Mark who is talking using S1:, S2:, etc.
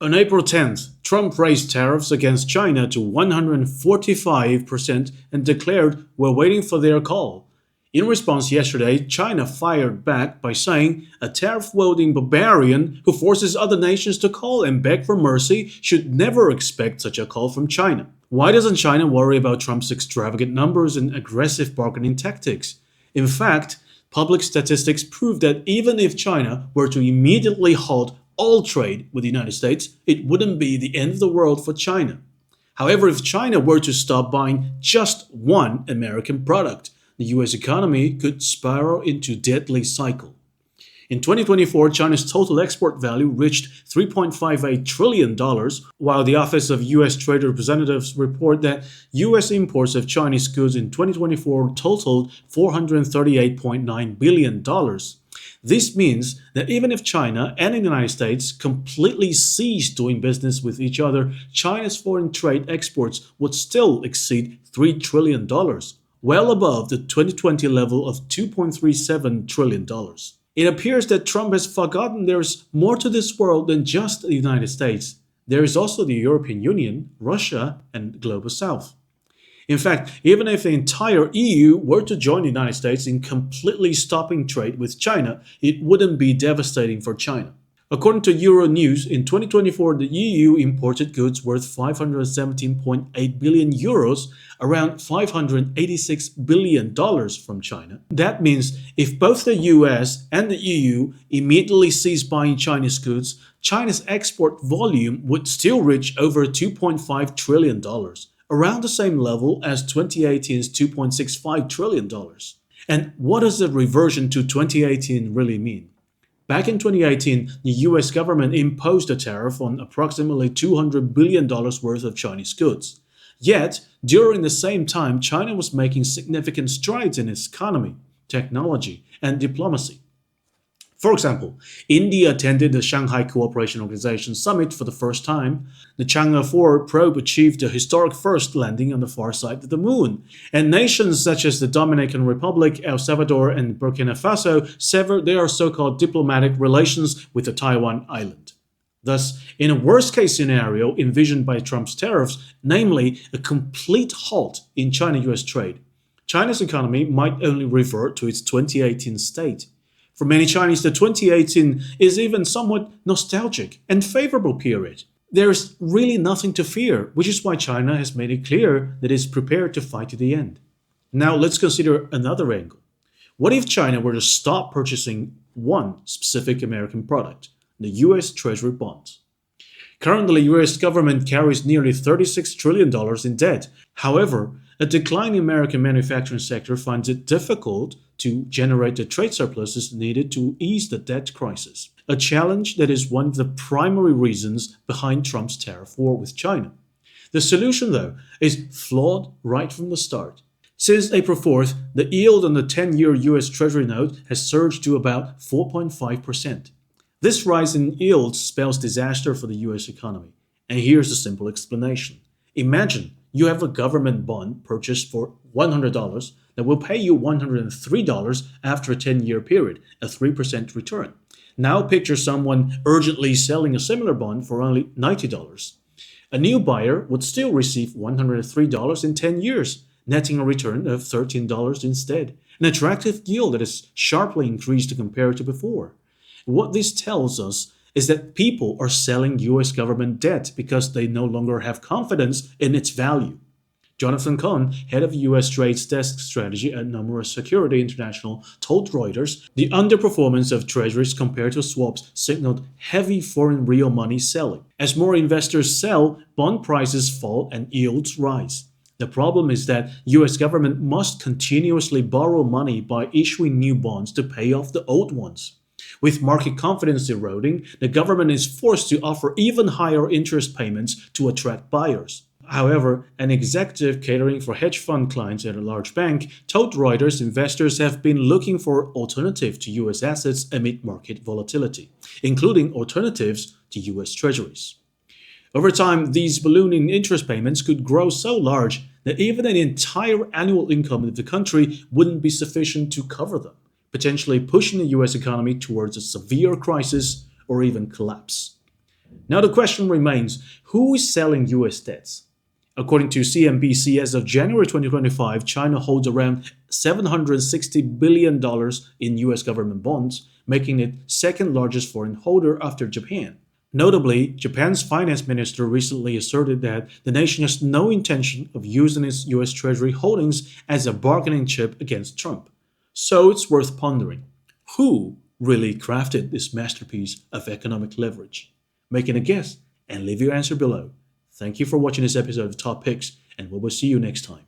S1: On April 10th, Trump raised tariffs against China to 145% and declared, "We're waiting for their call." In response yesterday, China fired back by saying a tariff-wielding barbarian who forces other nations to call and beg for mercy should never expect such a call from China. Why doesn't China worry about Trump's extravagant numbers and aggressive bargaining tactics? In fact, public statistics prove that even if China were to immediately halt all trade with the United States, it wouldn't be the end of the world for China. However, if China were to stop buying just one American product, the US economy could spiral into a deadly cycle. In 2024, China's total export value reached $3.58 trillion, while the Office of US Trade Representatives report that US imports of Chinese goods in 2024 totaled $438.9 billion. This means that even if China and the United States completely cease doing business with each other, China's foreign trade exports would still exceed $3 trillion, well above the 2020 level of $2.37 trillion. It appears that Trump has forgotten there's more to this world than just the United States. There is also the European Union, Russia, and the Global South. In fact, even if the entire EU were to join the United States in completely stopping trade with China, it wouldn't be devastating for China. According to Euronews, in 2024, the EU imported goods worth 517.8 billion euros, around $586 billion from China. That means if both the US and the EU immediately cease buying Chinese goods, China's export volume would still reach over $2.5 trillion, around the same level as 2018's $2.65 trillion. And what does the reversion to 2018 really mean? Back in 2018, the US government imposed a tariff on approximately $200 billion worth of Chinese goods. Yet, during the same time, China was making significant strides in its economy, technology, and diplomacy. For example, India attended the Shanghai Cooperation Organization Summit for the first time. The Chang'e 4 probe achieved a historic first landing on the far side of the moon. And nations such as the Dominican Republic, El Salvador, and Burkina Faso severed their so-called diplomatic relations with the Taiwan island. Thus, in a worst-case scenario envisioned by Trump's tariffs, namely a complete halt in China-US trade, China's economy might only revert to its 2018 state. For many Chinese, the 2018 is even somewhat nostalgic and favorable period. There is really nothing to fear, which is why China has made it clear that it is prepared to fight to the end. Now let's consider another angle. What if China were to stop purchasing one specific American product, the US Treasury bonds? Currently, the US government carries nearly $36 trillion in debt. However, a declining American manufacturing sector finds it difficult to generate the trade surpluses needed to ease the debt crisis, a challenge that is one of the primary reasons behind Trump's tariff war with China. The solution, though, is flawed right from the start. Since April 4th, the yield on the 10-year US Treasury note has surged to about 4.5%. This rise in yields spells disaster for the US economy, and here's a simple explanation. Imagine you have a government bond purchased for $100 that will pay you $103 after a 10-year period, a 3% return. Now picture someone urgently selling a similar bond for only $90. A new buyer would still receive $103 in 10 years, netting a return of $13 instead, an attractive yield that is sharply increased compared to before. What this tells us is that people are selling US government debt because they no longer have confidence in its value. Jonathan Cohn, head of US Trade's desk strategy at Nomura Security International, told Reuters the underperformance of treasuries compared to swaps signaled heavy foreign real money selling. As more investors sell, bond prices fall and yields rise. The problem is that US government must continuously borrow money by issuing new bonds to pay off the old ones. With market confidence eroding, the government is forced to offer even higher interest payments to attract buyers. However, an executive catering for hedge fund clients at a large bank told Reuters investors have been looking for alternatives to US assets amid market volatility, including alternatives to US treasuries. Over time, these ballooning interest payments could grow so large that even an entire annual income of the country wouldn't be sufficient to cover them, potentially pushing the US economy towards a severe crisis or even collapse. Now the question remains, who is selling US debts? According to CNBC, as of January 2025, China holds around $760 billion in US government bonds, making it second largest foreign holder after Japan. Notably, Japan's finance minister recently asserted that the nation has no intention of using its US Treasury holdings as a bargaining chip against Trump. So it's worth pondering, who really crafted this masterpiece of economic leverage? Make it a guess and leave your answer below. Thank you for watching this episode of Top Picks, and we will see you next time.